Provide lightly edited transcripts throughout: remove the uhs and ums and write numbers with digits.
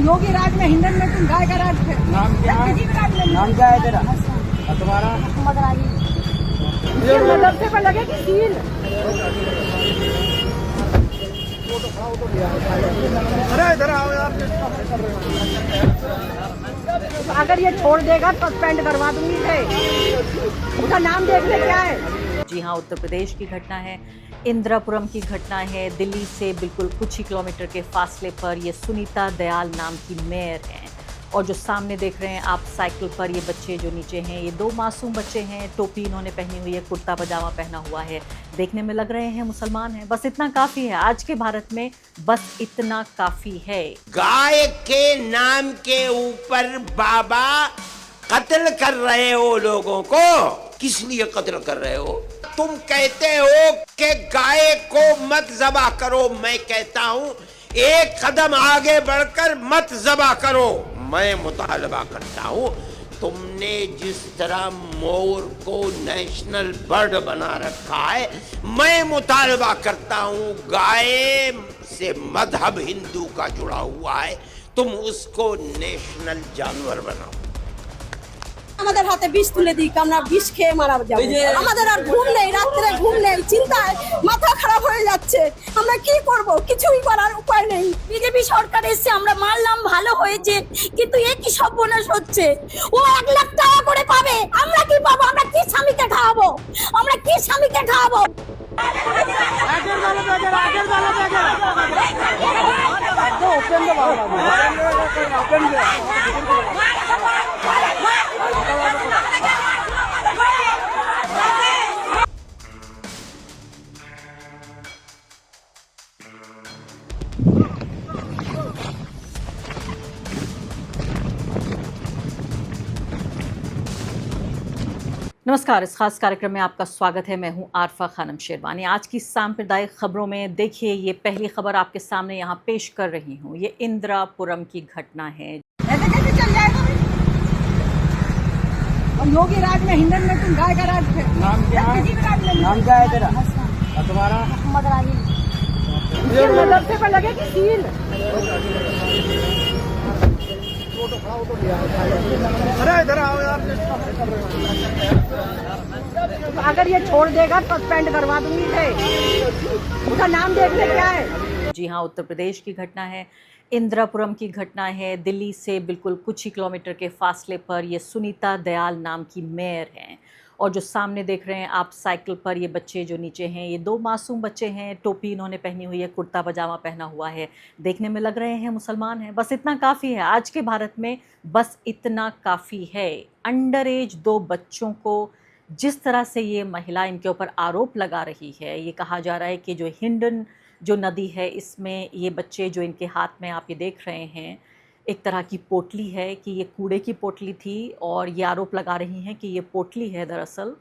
योगी राज में हिंदन में तुम गाय का राज थे। नाम क्या है? किसी भी राज में नाम क्या है तेरा और तुम्हारा? ये मदरसे पर लगे कि सील। अरे इधर आओ यार। अगर ये छोड़ देगा तो सस्पेंड करवा दूंगी इसे। उसका नाम देख ले क्या है। जी हाँ, उत्तर प्रदेश की घटना है, इंदिरापुरम की घटना है। दिल्ली से बिल्कुल कुछ ही किलोमीटर के फासले पर ये सुनीता दयाल नाम की मेयर हैं। और जो सामने देख रहे हैं आप साइकिल पर ये बच्चे जो नीचे हैं, ये दो मासूम बच्चे हैं। टोपी इन्होंने पहनी हुई है, कुर्ता पजामा पहना हुआ है, देखने में लग रहे हैं मुसलमान हैं। बस इतना काफ़ी है आज के भारत में, बस इतना काफ़ी है। गाय के नाम के ऊपर बाबा कत्ल कर रहे हो लोगों को। किस लिए कत्ल कर रहे हो? तुम कहते हो कि गाय को मत ज़बा करो, मैं कहता हूँ एक कदम आगे बढ़कर मत ज़बा करो। मैं मुतालबा करता हूँ, तुमने जिस तरह मोर को नेशनल बर्ड बना रखा है, मैं मुतालबा करता हूँ गाय से मजहब हिंदू का जुड़ा हुआ है, तुम उसको नेशनल जानवर बनाओ। আমাদের হাতে বিষ তুলে দিই, আমরা বিষ খেয়ে মারা যাবো। আমাদের আর ঘুম নেই, রাত্রে ঘুম নেই, চিন্তায় মাথা খারাপ হয়ে যাচ্ছে। আমরা কি করব? কিছুই করার উপায় নেই। বিজেপি সরকার এসে আমরা মারলাম, ভালো হয়েছে, কিন্তু এ কি সর্বনাশ হচ্ছে। ও 1 লাখ টাকা করে পাবে, আমরা কি পাবো? আমরা কি স্বামীকে খাওয়াবো? আমরা কি স্বামীকে খাওয়াবো? नमस्कार, इस खास कार्यक्रम में आपका स्वागत है। मैं हूं आरफा खानम शेरवानी। आज की सांप्रदायिक खबरों में देखिए, ये पहली खबर आपके सामने यहां पेश कर रही हूं। ये इंदिरापुरम की घटना है। ऐसे कैसे चल जाएगा? और योगी राज में हिंदन में तुम गाय का राज थे। नाम क्या है? किसी भी राज में नाम क्या है तेरा और तुम्हारा? ये मदरसे पर लगे कि सील। अरे इधर आओ यार। अगर ये छोड़ देगा तो सस्पेंड करवा दूंगी इसे। उसका नाम देख ले क्या है। जी हाँ, उत्तर प्रदेश की घटना है, इंदिरापुरम की घटना है। दिल्ली से बिल्कुल कुछ ही किलोमीटर के फासले पर ये सुनीता दयाल नाम की मेयर हैं। और जो सामने देख रहे हैं आप साइकिल पर ये बच्चे जो नीचे हैं, ये दो मासूम बच्चे हैं। टोपी इन्होंने पहनी हुई है, कुर्ता पजामा पहना हुआ है, देखने में लग रहे हैं मुसलमान हैं। बस इतना काफ़ी है आज के भारत में, बस इतना काफ़ी है। अंडर एज 2 बच्चों को जिस तरह से ये महिला इनके ऊपर आरोप लगा रही है, ये कहा जा रहा है कि जो हिंडन जो नदी है, इसमें ये बच्चे जो इनके हाथ में आप ये देख रहे हैं, एक तरह की पोटली है कि ये कूड़े की पोटली थी। और ये आरोप लगा रही हैं कि ये पोटली है दरअसल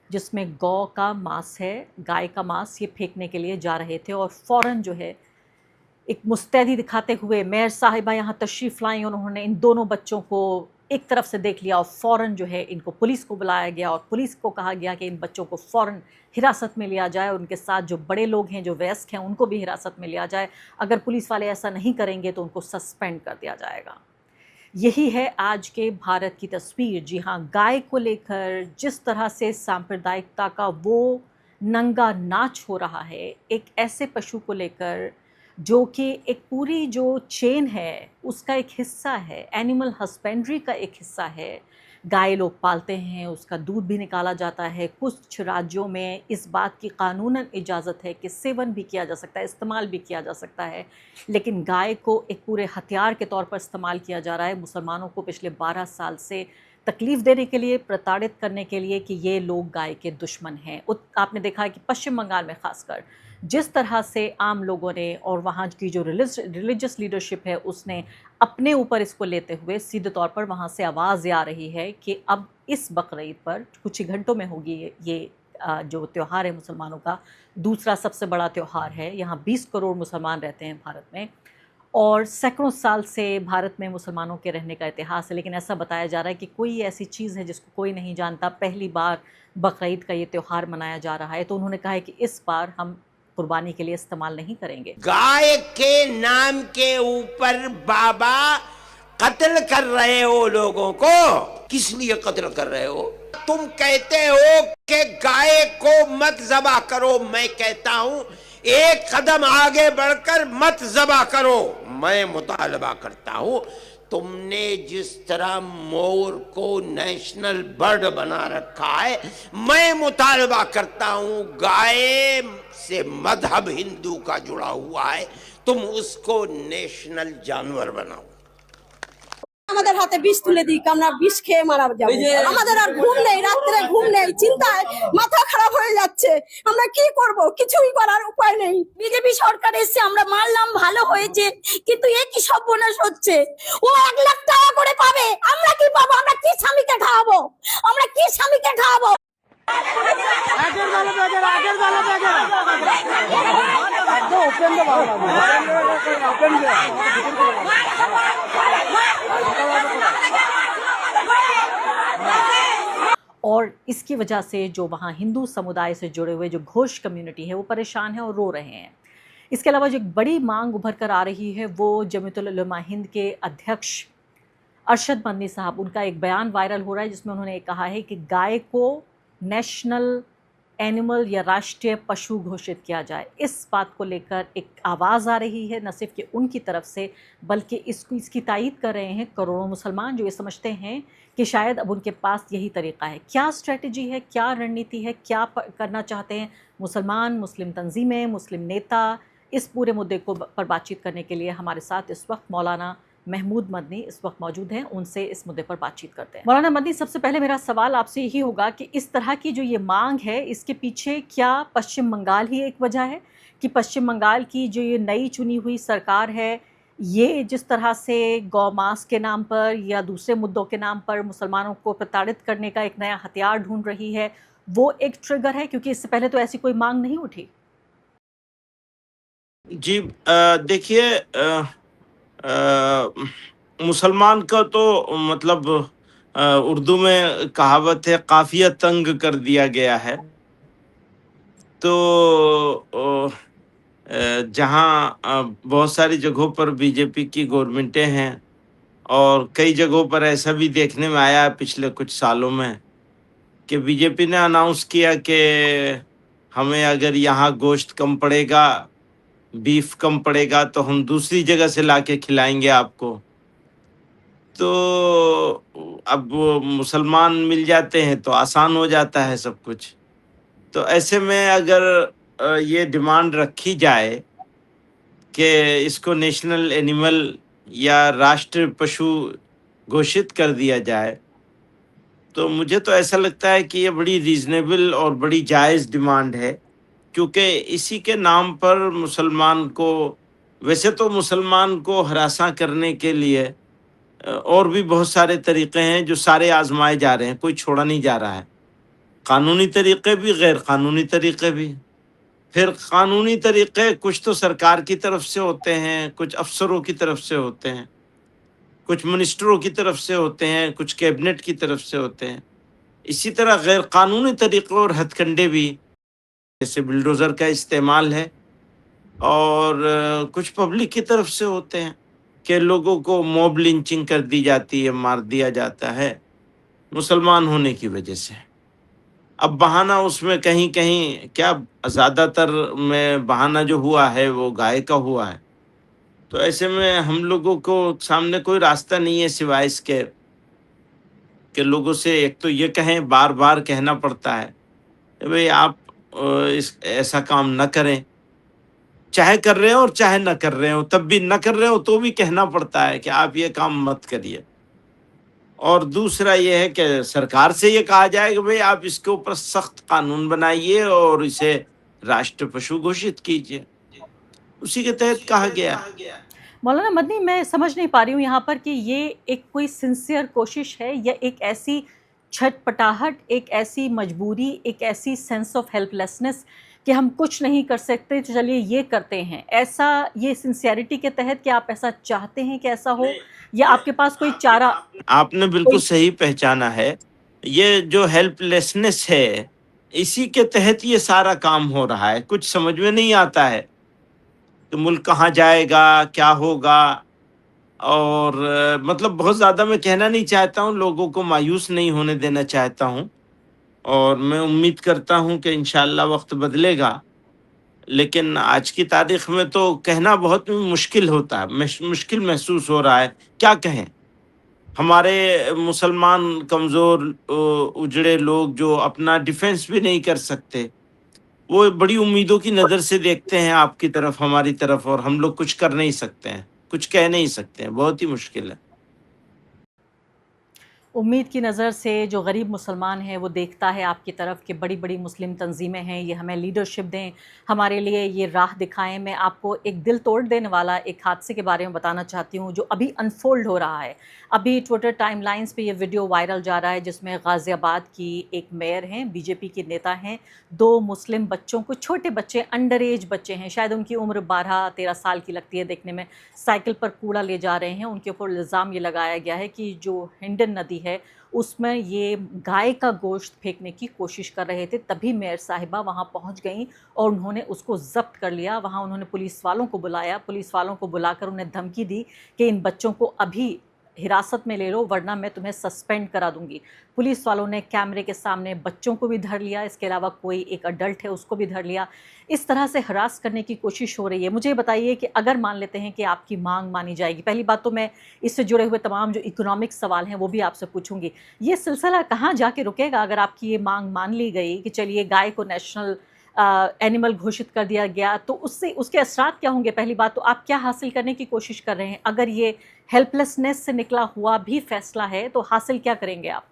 जिसमें गौ का मांस है, गाय का मांस ये फेंकने के लिए जा रहे थे। और फ़ौरन जो है एक मुस्तैदी दिखाते हुए मेयर साहिबा यहाँ तशरीफ़ लाई। उन्होंने इन दोनों बच्चों को एक तरफ से देख लिया और फ़ौरन जो है इनको पुलिस को बुलाया गया और पुलिस को कहा गया कि इन बच्चों को फ़ौरन हिरासत में लिया जाए। उनके साथ जो बड़े लोग हैं, जो वयस्क हैं, उनको भी हिरासत में लिया जाए। अगर पुलिस वाले ऐसा नहीं करेंगे तो उनको सस्पेंड कर दिया जाएगा। यही है आज के भारत की तस्वीर। जी हाँ, गाय को लेकर जिस तरह से सांप्रदायिकता का वो नंगा नाच हो रहा है, एक ऐसे पशु को लेकर जो कि एक पूरी जो चेन है उसका एक हिस्सा है, एनिमल हस्बेंड्री का एक हिस्सा है। गाय लोग पालते हैं, उसका दूध भी निकाला जाता है। कुछ राज्यों में इस बात की कानूनन इजाज़त है कि सेवन भी किया जा सकता है, इस्तेमाल भी किया जा सकता है, लेकिन गाय को एक पूरे हथियार के तौर पर इस्तेमाल किया जा रहा है मुसलमानों को पिछले 12 साल से तकलीफ़ देने के लिए, प्रताड़ित करने के लिए कि ये लोग गाय के दुश्मन हैं। आपने देखा है कि पश्चिम बंगाल में ख़ासकर जिस तरह से आम लोगों ने और वहाँ की जो रिलीजियस लीडरशिप है उसने अपने ऊपर इसको लेते हुए सीधे तौर पर वहाँ से आवाज़ आ रही है कि अब इस बकरीद पर कुछ ही घंटों में होगी ये जो त्यौहार है मुसलमानों का दूसरा सबसे बड़ा त्यौहार है। यहाँ 20 करोड़ मुसलमान रहते हैं भारत में और सैकड़ों साल से भारत में मुसलमानों के रहने का इतिहास है। लेकिन ऐसा बताया जा रहा है कि कोई ऐसी चीज़ है जिसको कोई नहीं जानता। पहली बार बकरीद का ये त्यौहार मनाया जा रहा है। तो उन्होंने कहा है कि इस बार हम कुर्बानी के लिए इस्तेमाल नहीं करेंगे। गाय के नाम के ऊपर बाबा कत्ल कर रहे हो लोगों को, किस लिए कत्ल कर रहे हो? तुम कहते हो कि गाय को मत ज़बा करो, मैं कहता हूं एक कदम आगे बढ़कर मत ज़बा करो। मैं मुतालबा करता हूं, तुमने जिस तरह मोर को नेशनल बर्ड बना रखा है, मैं मुतालबा करता हूं गाय से मजहब हिंदू का जुड़ा हुआ है, तुम उसको नेशनल जानवर बनाओ। আমাদের হাতে বিষ তুলে দিক, আমরা বিষ খেয়ে মারা যাবো। আমাদের আর ঘুম নেই, রাত্রে ঘুম নেই, চিন্তায় মাথা খারাপ হয়ে যাচ্ছে। আমরা কি করব? কিছুই করার উপায় নেই। বিজেপি সরকার এসে আমরা মারলাম, ভালো হয়েছে, কিন্তু এ কি সর্বনাশ হচ্ছে। ও 1 লাখ টাকা করে পাবে, আমরা কি পাবো? আমরা কি স্বামীকে খাওয়াবো? আমরা কি স্বামীকে খাওয়াবো? और इसकी वजह से जो वहाँ हिंदू समुदाय से जुड़े हुए जो घोष कम्युनिटी है वो परेशान है और रो रहे हैं। इसके अलावा जो एक बड़ी मांग उभर कर आ रही है वो जमीयतुल उलमा हिंद के अध्यक्ष अरशद मदनी साहब, उनका एक बयान वायरल हो रहा है जिसमें उन्होंने कहा है कि गाय को नेशनल एनिमल या राष्ट्रीय पशु घोषित किया जाए। इस बात को लेकर एक आवाज़ आ रही है, न सिर्फ कि उनकी तरफ से बल्कि इसकी तायीद कर रहे हैं करोड़ों मुसलमान जो ये समझते हैं कि शायद अब उनके पास यही तरीक़ा है। क्या स्ट्रेटजी है, क्या रणनीति है, क्या करना चाहते हैं मुसलमान, मुस्लिम तंजीमें, मुस्लिम नेता, इस पूरे मुद्दे को पर बातचीत करने के लिए हमारे साथ इस वक्त मौलाना महमूद मदनी इस वक्त मौजूद हैं। उनसे इस मुद्दे पर बातचीत करते हैं। मौलाना मदनी, सबसे पहले मेरा सवाल आपसे यही होगा कि इस तरह की जो ये मांग है इसके पीछे क्या पश्चिम बंगाल ही एक वजह है कि पश्चिम बंगाल की जो ये नई चुनी हुई सरकार है ये जिस तरह से गौ मांस के नाम पर या दूसरे मुद्दों के नाम पर मुसलमानों को प्रताड़ित करने का एक नया हथियार ढूंढ रही है, वो एक ट्रिगर है? क्योंकि इससे पहले तो ऐसी कोई मांग नहीं उठी। जी देखिए, मुसलमान का तो मतलब उर्दू में कहावत है, काफिया तंग कर दिया गया है। तो जहाँ बहुत सारी जगहों पर बीजेपी की गवर्नमेंटें हैं और कई जगहों पर ऐसा भी देखने में आया है पिछले कुछ सालों में कि बीजेपी ने अनाउंस किया कि हमें अगर यहाँ गोश्त कम पड़ेगा, बीफ कम पड़ेगा तो हम दूसरी जगह से लाके खिलाएंगे आपको। तो अब मुसलमान मिल जाते हैं तो आसान हो जाता है सब कुछ। तो ऐसे में अगर ये डिमांड रखी जाए कि इसको नेशनल एनिमल या राष्ट्रीय पशु घोषित कर दिया जाए, तो मुझे तो ऐसा लगता है कि ये बड़ी रीज़नेबल और बड़ी जायज़ डिमांड है, क्योंकि इसी के नाम पर मुसलमान को, वैसे तो मुसलमान को हरासा करने के लिए और भी बहुत सारे तरीक़े हैं जो सारे आजमाए जा रहे हैं, कोई छोड़ा नहीं जा रहा है। कानूनी तरीक़े भी, गैर कानूनी तरीक़े भी। फिर कानूनी तरीक़े कुछ तो सरकार की तरफ से होते हैं, कुछ अफसरों की तरफ से होते हैं, कुछ मिनिस्टरों की तरफ से होते हैं, कुछ कैबिनेट की तरफ से होते हैं। इसी तरह गैर कानूनी तरीक़े और हथकंडे भी, जैसे बुलडोज़र का इस्तेमाल है, और कुछ पब्लिक की तरफ से होते हैं कि लोगों को मॉब लिंचिंग कर दी जाती है, मार दिया जाता है मुसलमान होने की वजह से। अब बहाना उसमें कहीं कहीं क्या, ज़्यादातर में बहाना जो हुआ है वो गाय का हुआ है। तो ऐसे में हम लोगों को सामने कोई रास्ता नहीं है सिवाय इसके कि लोगों से एक तो ये कहें, बार बार कहना पड़ता है भाई आप ऐसा काम न करें, चाहे कर रहे हो और चाहे न कर रहे हो, तब भी न कर रहे हो तो भी कहना पड़ता है कि आप ये काम मत करिए। और दूसरा ये है कि सरकार से ये कहा जाए कि भाई आप इसके ऊपर सख्त कानून बनाइए और इसे राष्ट्रीय पशु घोषित कीजिए, उसी के तहत कहा गया। मौलाना मदनी, मैं समझ नहीं पा रही हूँ यहाँ पर कि ये एक कोई सिंसियर कोशिश है या एक ऐसी छटपटाहट, एक ऐसी मजबूरी, एक ऐसी सेंस ऑफ हेल्पलेसनेस कि हम कुछ नहीं कर सकते तो चलिए ये करते हैं। ऐसा ये सिंसियरिटी के तहत कि आप ऐसा चाहते हैं कि ऐसा हो, या आपके पास कोई चारा? आपने बिल्कुल सही पहचाना है। ये जो हेल्पलेसनेस है इसी के तहत ये सारा काम हो रहा है। कुछ समझ में नहीं आता है कि मुल्क कहाँ जाएगा, क्या होगा। और मतलब बहुत ज़्यादा मैं कहना नहीं चाहता हूँ, लोगों को मायूस नहीं होने देना चाहता हूँ, और मैं उम्मीद करता हूँ कि इंशाअल्लाह वक्त बदलेगा। लेकिन आज की तारीख में तो कहना बहुत मुश्किल होता है, मुश्किल महसूस हो रहा है। क्या कहें, हमारे मुसलमान कमज़ोर उजड़े लोग जो अपना डिफेंस भी नहीं कर सकते, वो बड़ी उम्मीदों की नज़र से देखते हैं आपकी तरफ, हमारी तरफ, और हम लोग कुछ कर नहीं सकते हैं, कुछ कह नहीं सकते हैं। बहुत ही मुश्किल है। उम्मीद की नज़र से जो गरीब मुसलमान है वो देखता है आपकी तरफ कि बड़ी बड़ी मुस्लिम तंजीमें हैं, ये हमें लीडरशिप दें, हमारे लिए ये राह दिखाएं। मैं आपको एक दिल तोड़ देने वाला एक हादसे के बारे में बताना चाहती हूँ जो अभी अनफोल्ड हो रहा है। अभी ट्विटर टाइमलाइंस पे ये वीडियो वायरल जा रहा है जिसमें गाज़ियाबाद की एक मेयर हैं, बीजेपी की नेता हैं, 2 मुस्लिम बच्चों को, छोटे बच्चे, अंडर एज बच्चे हैं, शायद उनकी उम्र 12-13 साल की लगती है देखने में, साइकिल पर कूड़ा ले जा रहे हैं। उनके ऊपर इल्ज़ाम ये लगाया गया है कि जो हिंडन नदी है उसमें ये गाय का गोश्त फेंकने की कोशिश कर रहे थे। तभी मेयर साहिबा वहाँ पहुँच गईं और उन्होंने उसको ज़ब्त कर लिया। वहाँ उन्होंने पुलिस वालों को बुलाया, पुलिस वालों को बुलाकर उन्हें धमकी दी कि इन बच्चों को अभी हिरासत में ले लो वरना मैं तुम्हें सस्पेंड करा दूंगी। पुलिस वालों ने कैमरे के सामने बच्चों को भी धर लिया, इसके अलावा कोई एक अडल्ट है उसको भी धर लिया। इस तरह से हरास करने की कोशिश हो रही है। मुझे बताइए कि अगर मान लेते हैं कि आपकी मांग मानी जाएगी, पहली बात तो मैं इससे जुड़े हुए तमाम जो इकोनॉमिक सवाल हैं वो भी आपसे पूछूंगी, ये सिलसिला कहाँ जाके रुकेगा अगर आपकी ये मांग मान ली गई कि चलिए गाय को नेशनल एनिमल घोषित कर दिया गया, तो उससे उसके असरात क्या होंगे? पहली बात तो आप क्या हासिल करने की कोशिश कर रहे हैं? अगर ये हेल्पलेसनेस से निकला हुआ भी फैसला है तो हासिल क्या करेंगे आप?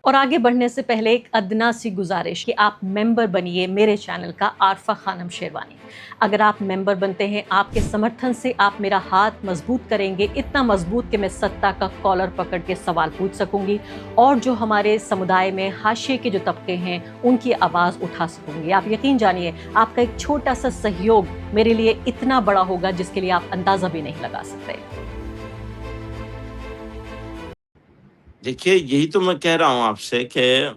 और आगे बढ़ने से पहले एक अदना सी गुजारिश कि आप मेंबर बनिए मेरे चैनल का आरफा खानम शेरवानी। अगर आप मेंबर बनते हैं, आपके समर्थन से आप मेरा हाथ मजबूत करेंगे, इतना मजबूत कि मैं सत्ता का कॉलर पकड़ के सवाल पूछ सकूंगी और जो हमारे समुदाय में हाशिए के जो तबके हैं उनकी आवाज़ उठा सकूंगी। आप यकीन जानिए आपका एक छोटा सा सहयोग मेरे लिए इतना बड़ा होगा जिसके लिए आप अंदाज़ा भी नहीं लगा सकते। देखिए, यही तो मैं कह रहा हूँ आपसे कि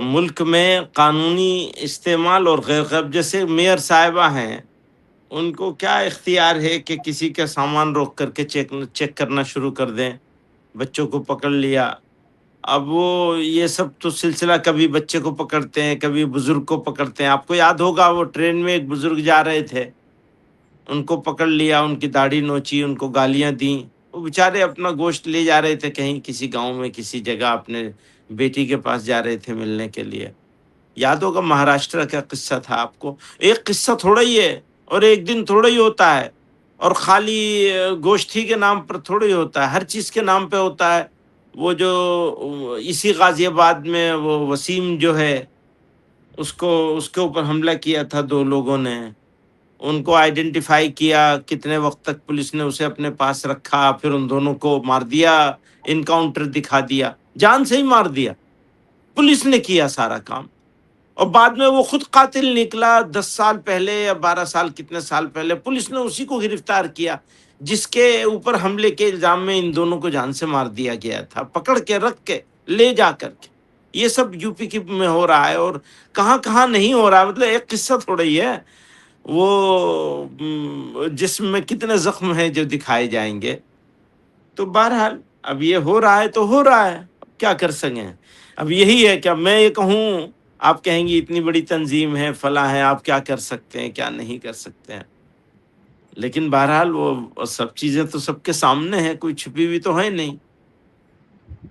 मुल्क में कानूनी इस्तेमाल और गैर जैसे मेयर साहिबा हैं, उनको क्या इख्तियार है कि किसी का सामान रोक करके चेक करना शुरू कर दें। बच्चों को पकड़ लिया, अब वो ये सब तो सिलसिला, कभी बच्चे को पकड़ते हैं, कभी बुज़ुर्ग को पकड़ते हैं। आपको याद होगा वो ट्रेन में एक बुज़ुर्ग जा रहे थे, उनको पकड़ लिया, उनकी दाढ़ी नोची, उनको गालियाँ दी। वो बेचारे अपना गोश्त ले जा रहे थे कहीं किसी गांव में, किसी जगह अपने बेटी के पास जा रहे थे मिलने के लिए। याद होगा महाराष्ट्र का किस्सा था आपको। एक किस्सा थोड़ा ही है और एक दिन थोड़ा ही होता है, और खाली गोश्त ही के नाम पर थोड़ा ही होता है, हर चीज़ के नाम पे होता है। वो जो इसी गाज़ियाबाद में वो वसीम जो है, उसको उसके ऊपर हमला किया था 2 लोगों ने, उनको आइडेंटिफाई किया, कितने वक्त तक पुलिस ने उसे अपने पास रखा, फिर उन दोनों को मार दिया, इनकाउंटर दिखा दिया, जान से ही मार दिया। पुलिस ने किया सारा काम, और बाद में वो खुद कातिल निकला। 10 साल पहले या 12 साल, कितने साल पहले पुलिस ने उसी को गिरफ्तार किया जिसके ऊपर हमले के इल्ज़ाम में इन दोनों को जान से मार दिया गया था, पकड़ के रख के ले जा करके। ये सब यूपी की में हो रहा है और कहाँ कहाँ नहीं हो रहा है। मतलब एक किस्सा थोड़ा ही है वो, जिसमें कितने जख्म हैं जो दिखाए जाएंगे। तो बहरहाल अब ये हो रहा है तो हो रहा है, अब क्या कर सकें। अब यही है कि मैं ये कहूँ, आप कहेंगी इतनी बड़ी तंजीम है, फला है, आप क्या कर सकते हैं, क्या नहीं कर सकते हैं। लेकिन बहरहाल वो सब चीज़ें तो सबके सामने हैं, कोई छुपी हुई तो है नहीं।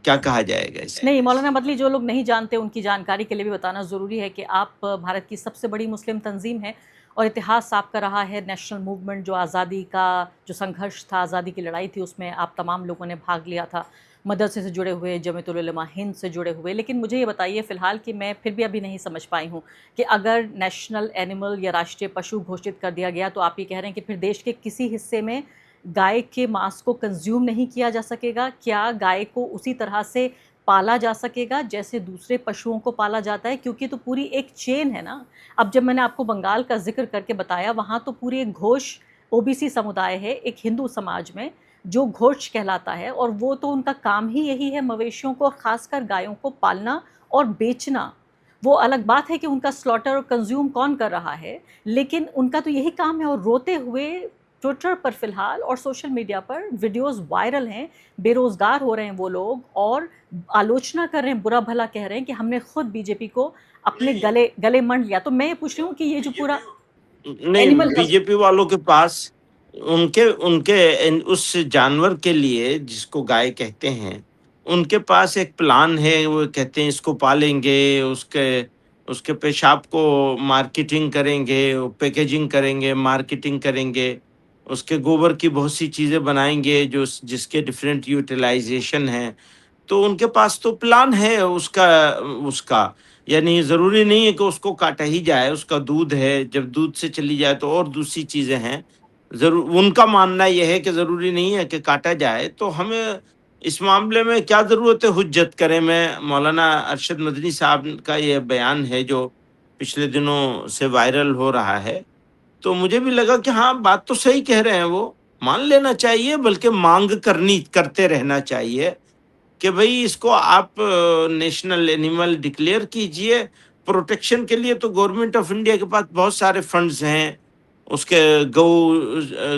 क्या कहा जाएगा इसे? नहीं मौलाना मदली, जो लोग नहीं जानते उनकी जानकारी के लिए भी बताना ज़रूरी है कि आप भारत की सबसे बड़ी मुस्लिम तंजीम है और इतिहास आपका रहा है नेशनल मूवमेंट, जो आज़ादी का जो संघर्ष था, आज़ादी की लड़ाई थी, उसमें आप तमाम लोगों ने भाग लिया था, मदरसे से जुड़े हुए, जमीयतुल उलमा हिंद से जुड़े हुए। लेकिन मुझे ये बताइए फ़िलहाल कि मैं फिर भी अभी नहीं समझ पाई हूँ कि अगर नेशनल एनिमल या राष्ट्रीय पशु घोषित कर दिया गया तो आप ये कह रहे हैं कि फिर देश के किसी हिस्से में गाय के मांस को कंज्यूम नहीं किया जा सकेगा? क्या गाय को उसी तरह से पाला जा सकेगा जैसे दूसरे पशुओं को पाला जाता है? क्योंकि तो पूरी एक चेन है ना। अब जब मैंने आपको बंगाल का जिक्र करके बताया, वहाँ तो पूरी एक घोष ओबीसी समुदाय है, एक हिंदू समाज में जो घोष कहलाता है, और वो तो उनका काम ही यही है मवेशियों को, खासकर गायों को पालना اور بیچنا وہ الگ بات ہے کہ ان کا سلاٹر اور کنزیوم کون کر رہا ہے، لیکن ان کا تو یہی کام ہے. اور روتے ہوئے ٹویٹر پر فی الحال اور سوشل میڈیا پر ویڈیوز وائرل ہیں. بے روزگار ہو رہے ہیں وہ لوگ اور آلوچنا کر رہے ہیں، برا بھلا کہہ رہے ہیں کہ ہم نے خود بی جے پی کو اپنے گلے منڈ لیا. تو میں یہ پوچھ رہی ہوں کہ یہ جو پورا نہیں، بی جے پی والوں کے پاس ان کے اس جانور کے لیے جس کو گائے کہتے ہیں، ان کے پاس ایک پلان ہے. وہ کہتے ہیں اس کو پالیں گے، اس کے پیشاب کو مارکیٹنگ کریں گے، پیکیجنگ کریں گے، مارکیٹنگ کریں گے، اس کے گوبر کی بہت سی چیزیں بنائیں گے جس کے ڈفرینٹ یوٹیلائزیشن ہیں. تو ان کے پاس تو پلان ہے اس کا یعنی ضروری نہیں ہے کہ اس کو کاٹا ہی جائے. اس کا دودھ ہے، جب دودھ سے چلی جائے تو اور دوسری چیزیں ہیں. ان کا ماننا یہ ہے کہ ضروری نہیں ہے کہ کاٹا جائے. تو ہمیں اس معاملے میں کیا ضرورت ہے حجت کریں. میں مولانا ارشد مدنی صاحب کا یہ بیان ہے جو پچھلے دنوں سے وائرل ہو رہا ہے، تو مجھے بھی لگا کہ ہاں بات تو صحیح کہہ رہے ہیں، وہ مان لینا چاہیے، بلکہ مانگ کرتے رہنا چاہیے کہ بھئی اس کو آپ نیشنل اینیمل ڈکلیئر کیجئے. پروٹیکشن کے لیے تو گورنمنٹ آف انڈیا کے پاس بہت سارے فنڈز ہیں. اس کے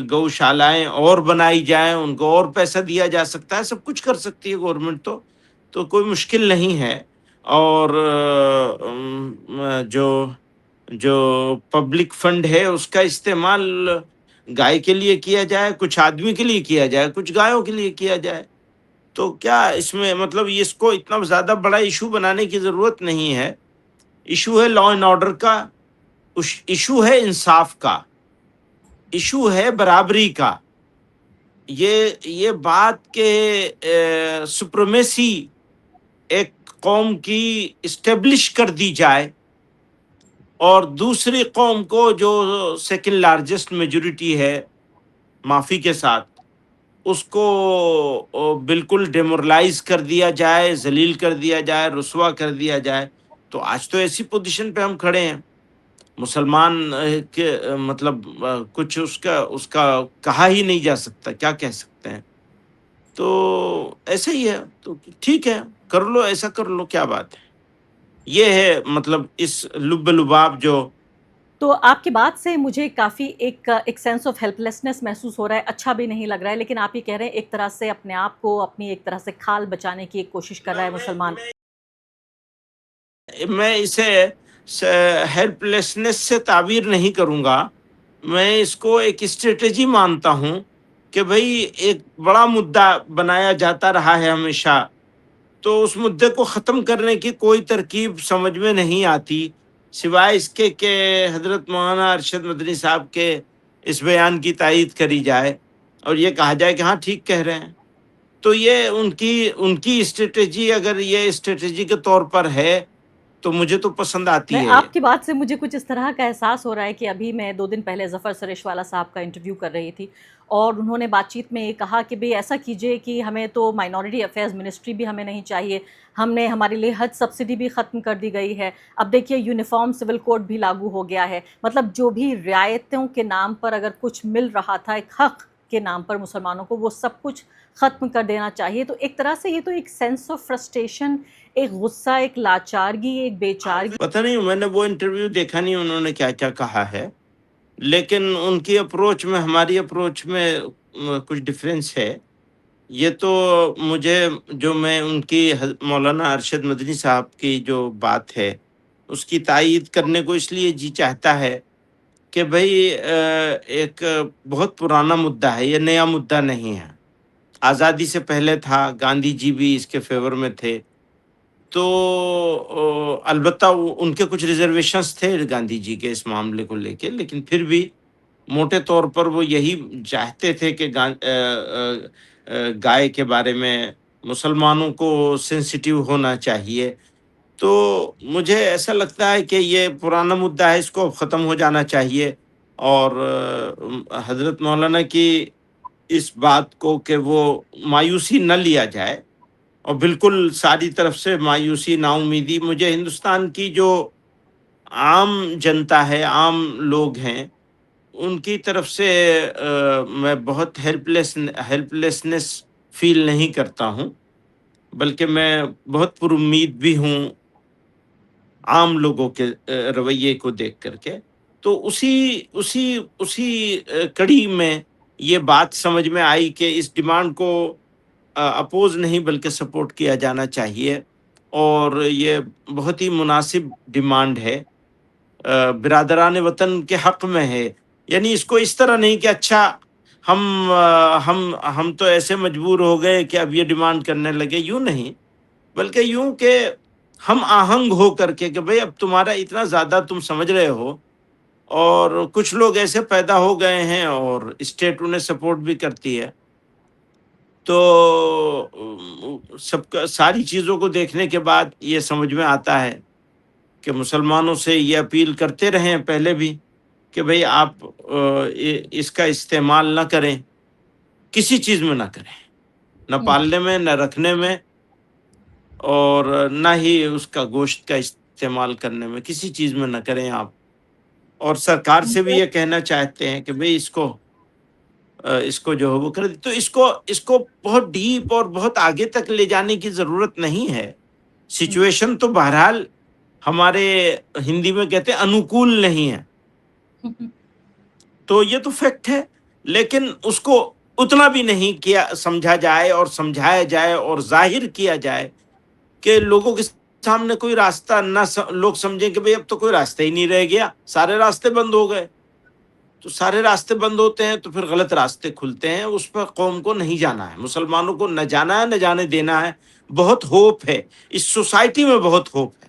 گو شالائیں اور بنائی جائیں، ان کو اور پیسہ دیا جا سکتا ہے، سب کچھ کر سکتی ہے گورنمنٹ. تو کوئی مشکل نہیں ہے. اور جو پبلک فنڈ ہے اس کا استعمال گائے کے لیے کیا جائے، کچھ آدمی کے لیے کیا جائے، کچھ گایوں کے لیے کیا جائے. تو کیا اس میں مطلب اس کو اتنا زیادہ بڑا ایشو بنانے کی ضرورت نہیں ہے. ایشو ہے لا اینڈ آرڈر کا، ایشو ہے انصاف کا، ایشو ہے برابری کا. یہ بات کہ سپریمیسی ایک قوم کی اسٹیبلش کر دی جائے اور دوسری قوم کو جو سیکنڈ لارجسٹ میجورٹی ہے معافی کے ساتھ، اس کو بالکل ڈیمورلائز کر دیا جائے، ذلیل کر دیا جائے، رسوا کر دیا جائے. تو آج تو ایسی پوزیشن پہ ہم کھڑے ہیں. مسلمان کے مطلب کچھ اس کا کہا ہی نہیں جا سکتا، کیا کہہ سکتے ہیں. تو ایسا ہی ہے. تو ٹھیک ہے، کر لو، ایسا کر لو، کیا بات ہے. یہ ہے مطلب اس لب لباب جو تو آپ کی بات سے مجھے کافی ایک سینس آف ہیلپ لیسنس محسوس ہو رہا ہے. اچھا بھی نہیں لگ رہا ہے، لیکن آپ یہ کہہ رہے ہیں ایک طرح سے اپنے آپ کو اپنی ایک طرح سے کھال بچانے کی ایک کوشش کر رہا ہے مسلمان. میں اسے ہیلپ لیسنس سے تعبیر نہیں کروں گا. میں اس کو ایک اسٹریٹجی مانتا ہوں کہ بھئی ایک بڑا مدعا بنایا جاتا رہا ہے ہمیشہ، تو اس مدعے کو ختم کرنے کی کوئی ترکیب سمجھ میں نہیں آتی سوائے اس کے کہ حضرت مولانا ارشد مدنی صاحب کے اس بیان کی تائید کری جائے اور یہ کہا جائے کہ ہاں ٹھیک کہہ رہے ہیں. تو یہ ان کی اسٹریٹجی اگر یہ اسٹریٹجی کے طور پر ہے تو مجھے تو پسند آتی ہے. آپ کی بات سے مجھے کچھ اس طرح کا احساس ہو رہا ہے کہ ابھی میں 2 دن پہلے ظفر سریش والا صاحب کا انٹرویو کر رہی تھی اور انہوں نے بات چیت میں یہ کہا کہ بھئی ایسا کیجئے کہ ہمیں تو مائنورٹی افیئرز منسٹری بھی ہمیں نہیں چاہیے، ہمارے لیے حج سبسڈی بھی ختم کر دی گئی ہے. اب دیکھیے یونیفارم سول کوڈ بھی لاگو ہو گیا ہے. مطلب جو بھی رعایتوں کے نام پر اگر کچھ مل رہا تھا ایک حق کے نام پر مسلمانوں کو، وہ سب کچھ ختم کر دینا چاہیے. تو ایک طرح سے یہ تو ایک سینس آف فرسٹریشن، ایک غصہ، ایک لاچارگی، ایک بے چارگی. پتہ نہیں، میں نے وہ انٹرویو دیکھا نہیں انہوں نے کیا کیا کہا ہے، لیکن ان کی اپروچ میں ہماری اپروچ میں کچھ ڈفرینس ہے. یہ تو میں ان کی مولانا ارشد مدنی صاحب کی جو بات ہے اس کی تائید کرنے کو اس لیے جی چاہتا ہے کہ بھئی ایک بہت پرانا مدعا ہے، یہ نیا مدعا نہیں ہے. آزادی سے پہلے تھا، گاندھی جی بھی اس کے فیور میں تھے. تو البتہ ان کے کچھ ریزرویشنز تھے گاندھی جی کے اس معاملے کو لے کے، لیکن پھر بھی موٹے طور پر وہ یہی چاہتے تھے کہ گائے کے بارے میں مسلمانوں کو سینسیٹیو ہونا چاہیے. تو مجھے ایسا لگتا ہے کہ یہ پرانا مدعا ہے، اس کو ختم ہو جانا چاہیے. اور حضرت مولانا کی اس بات کو کہ وہ مایوسی نہ لیا جائے، اور بالکل ساری طرف سے مایوسی، نا امیدی. مجھے ہندوستان کی جو عام جنتا ہے، عام لوگ ہیں، ان کی طرف سے میں بہت ہیلپ لیسنس فیل نہیں کرتا ہوں، بلکہ میں بہت پر امید بھی ہوں عام لوگوں کے رویے کو دیکھ کر کے. تو اسی کڑی میں یہ بات سمجھ میں آئی کہ اس ڈیمانڈ کو اپوز نہیں بلکہ سپورٹ کیا جانا چاہیے، اور یہ بہت ہی مناسب ڈیمانڈ ہے، برادران وطن کے حق میں ہے. یعنی اس کو اس طرح نہیں کہ اچھا ہم تو ایسے مجبور ہو گئے کہ اب یہ ڈیمانڈ کرنے لگے، یوں نہیں، بلکہ یوں کہ ہم آہنگ ہو کر کے کہ بھئی اب تمہارا اتنا زیادہ تم سمجھ رہے ہو، اور کچھ لوگ ایسے پیدا ہو گئے ہیں اور اسٹیٹ انہیں سپورٹ بھی کرتی ہے. تو ساری چیزوں کو دیکھنے کے بعد یہ سمجھ میں آتا ہے کہ مسلمانوں سے یہ اپیل کرتے رہیں پہلے بھی کہ بھئی آپ اس کا استعمال نہ کریں، کسی چیز میں نہ کریں، نہ پالنے میں، نہ رکھنے میں، اور نہ ہی اس کا گوشت کا استعمال کرنے میں، کسی چیز میں نہ کریں آپ. اور سرکار سے بھی یہ کہنا چاہتے ہیں کہ بھئی اس کو جو ہے وہ کر دی. تو اس کو بہت ڈیپ اور بہت آگے تک لے جانے کی ضرورت نہیں ہے. سچویشن تو بہرحال ہمارے ہندی میں کہتے ہیں انوکول نہیں ہے، تو یہ تو فیکٹ ہے، لیکن اس کو اتنا بھی نہیں کیا سمجھا جائے اور سمجھایا جائے اور ظاہر کیا جائے کہ لوگوں کے سامنے کوئی راستہ نہ لوگ سمجھیں کہ بھئی اب تو کوئی راستہ ہی نہیں رہ گیا، سارے راستے بند ہو گئے. تو سارے راستے بند ہوتے ہیں تو پھر غلط راستے کھلتے ہیں، اس پر قوم کو نہیں جانا ہے، مسلمانوں کو نہ جانا ہے، نہ جانے دینا ہے. بہت ہوپ ہے اس سوسائٹی میں، بہت ہوپ ہے.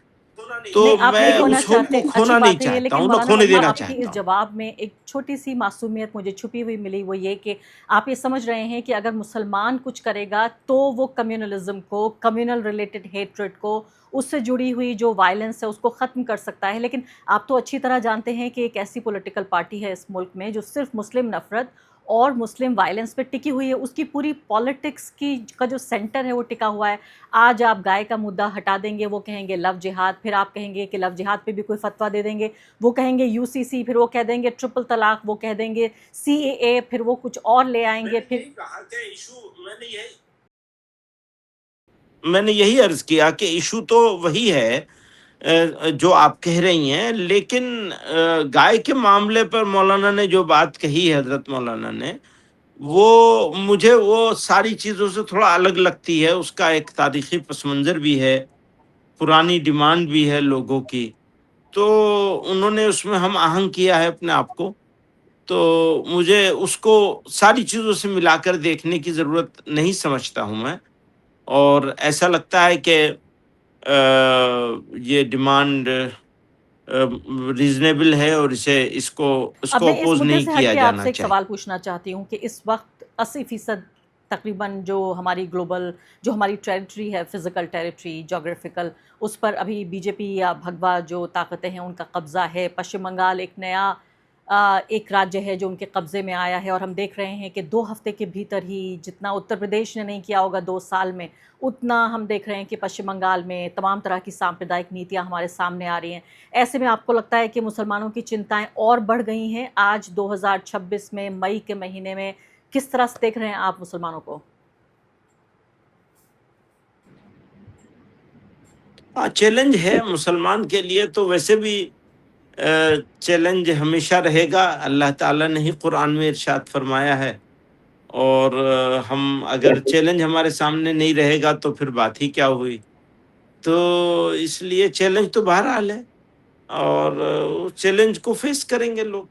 تو نہیں، آپ میں نہیں کھونا اس ہوپ چاہتے، کو اچھی کھونا نہیں بات ہے یہ، چاہتا لیکن ہوں، نہ مولانا کھونے مجمع دینا آپ کے چاہتا اس ہوں. جواب میں ایک چھوٹی سی معصومیت مجھے چھپی ہوئی ملی، وہ یہ کہ آپ یہ سمجھ رہے ہیں کہ اگر مسلمان کچھ کرے گا تو وہ کمیونلزم کو، کمیونل ریلیٹڈ ہیٹریڈ کو، اس سے جڑی ہوئی جو وائلنس ہے اس کو ختم کر سکتا ہے. لیکن آپ تو اچھی طرح جانتے ہیں کہ ایک ایسی پولیٹیکل پارٹی ہے اس ملک میں جو صرف مسلم نفرت اور مسلم وائلنس پہ ٹکی ہوئی ہے. اس کی پوری پالیٹکس کا جو سینٹر ہے وہ ٹکا ہوا ہے. آج آپ گائے کا مدعا ہٹا دیں گے، وہ کہیں گے لو جہاد، پھر آپ کہیں گے کہ لو جہاد پہ بھی کوئی فتویٰ دے دیں گے، وہ کہیں گے UCC، پھر وہ کہہ دیں گے ٹرپل طلاق، وہ کہہ دیں گے CAA، پھر وہ کچھ اور لے آئیں گے. پھر میں نے یہی عرض کیا کہ ایشو تو وہی ہے جو آپ کہہ رہی ہیں، لیکن گائے کے معاملے پر مولانا نے جو بات کہی ہے، حضرت مولانا نے، وہ مجھے وہ ساری چیزوں سے تھوڑا الگ لگتی ہے. اس کا ایک تاریخی پس منظر بھی ہے، پرانی ڈیمانڈ بھی ہے لوگوں کی، تو انہوں نے اس میں ہم آہنگ کیا ہے اپنے آپ کو. تو مجھے اس کو ساری چیزوں سے ملا کر دیکھنے کی ضرورت نہیں سمجھتا ہوں میں، اور ایسا لگتا ہے کہ یہ ڈیمانڈ ریزنیبل ہے، اور اس کو اب میں اس اپوز مدعے نہیں سے ہٹ کیا کے آپ جانا سے ایک چاہیے. سوال پوچھنا چاہتی ہوں کہ اس وقت 80% تقریباً جو ہماری گلوبل، جو ہماری ٹیریٹری ہے، فزیکل ٹیریٹری، جغرافیکل، اس پر ابھی BJP یا بھگوا جو طاقتیں ہیں ان کا قبضہ ہے. پشچم بنگال ایک نیا ایک راجیہ ہے جو ان کے قبضے میں آیا ہے، اور ہم دیکھ رہے ہیں کہ 2 ہفتے کے بھیتر ہی جتنا اتر پردیش نے نہیں کیا ہوگا 2 سال میں، اتنا ہم دیکھ رہے ہیں کہ پشچم بنگال میں تمام طرح کی سامپردائک نیتیاں ہمارے سامنے آ رہی ہیں. ایسے میں آپ کو لگتا ہے کہ مسلمانوں کی چنتائیں اور بڑھ گئی ہیں آج 2026 میں، مئی کے مہینے میں؟ کس طرح سے دیکھ رہے ہیں آپ مسلمانوں کو؟ چیلنج ہے مسلمان کے لیے، تو ویسے بھی چیلنج ہمیشہ رہے گا. اللہ تعالیٰ نے ہی قرآن میں ارشاد فرمایا ہے، اور ہم اگر چیلنج ہمارے سامنے نہیں رہے گا تو پھر بات ہی کیا ہوئی. تو اس لیے چیلنج تو بہرحال ہے، اور چیلنج کو فیس کریں گے لوگ،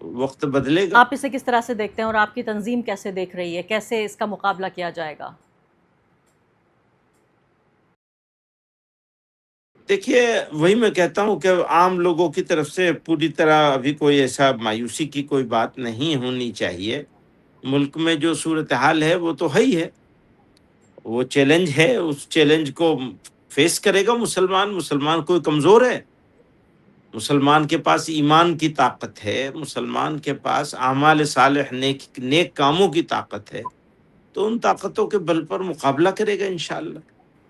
وقت بدلے گا. آپ اسے کس طرح سے دیکھتے ہیں اور آپ کی تنظیم کیسے دیکھ رہی ہے؟ کیسے اس کا مقابلہ کیا جائے گا؟ دیکھیے، وہی میں کہتا ہوں کہ عام لوگوں کی طرف سے پوری طرح ابھی کوئی ایسا مایوسی کی کوئی بات نہیں ہونی چاہیے. ملک میں جو صورتحال ہے وہ تو ہے ہی ہے، وہ چیلنج ہے، اس چیلنج کو فیس کرے گا مسلمان. مسلمان کوئی کمزور ہے؟ مسلمان کے پاس ایمان کی طاقت ہے، مسلمان کے پاس اعمال صالح نیک کاموں کی طاقت ہے، تو ان طاقتوں کے بل پر مقابلہ کرے گا انشاءاللہ.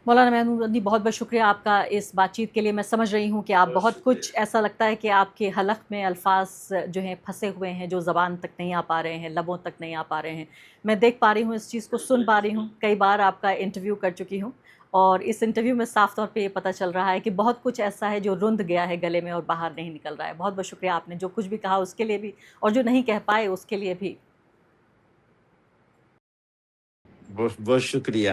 مولانا محمود مدنی، بہت بہت شکریہ آپ کا اس بات چیت کے لیے. میں سمجھ رہی ہوں کہ آپ بہت کچھ، ایسا لگتا ہے کہ آپ کے حلق میں الفاظ جو ہیں پھنسے ہوئے ہیں، جو زبان تک نہیں آ پا رہے ہیں، لبوں تک نہیں آ پا رہے ہیں. میں دیکھ پا رہی ہوں اس چیز کو، سن پا رہی ہوں، کئی بار آپ کا انٹرویو کر چکی ہوں، اور اس انٹرویو میں صاف طور پہ یہ پتہ چل رہا ہے کہ بہت کچھ ایسا ہے جو رند گیا ہے گلے میں اور باہر نہیں نکل رہا ہے. بہت بہت شکریہ آپ نے جو کچھ بھی کہا اس کے لیے بھی, اور جو نہیں کہہ پائے اس کے لیے بھی. بہت بہت شکریہ.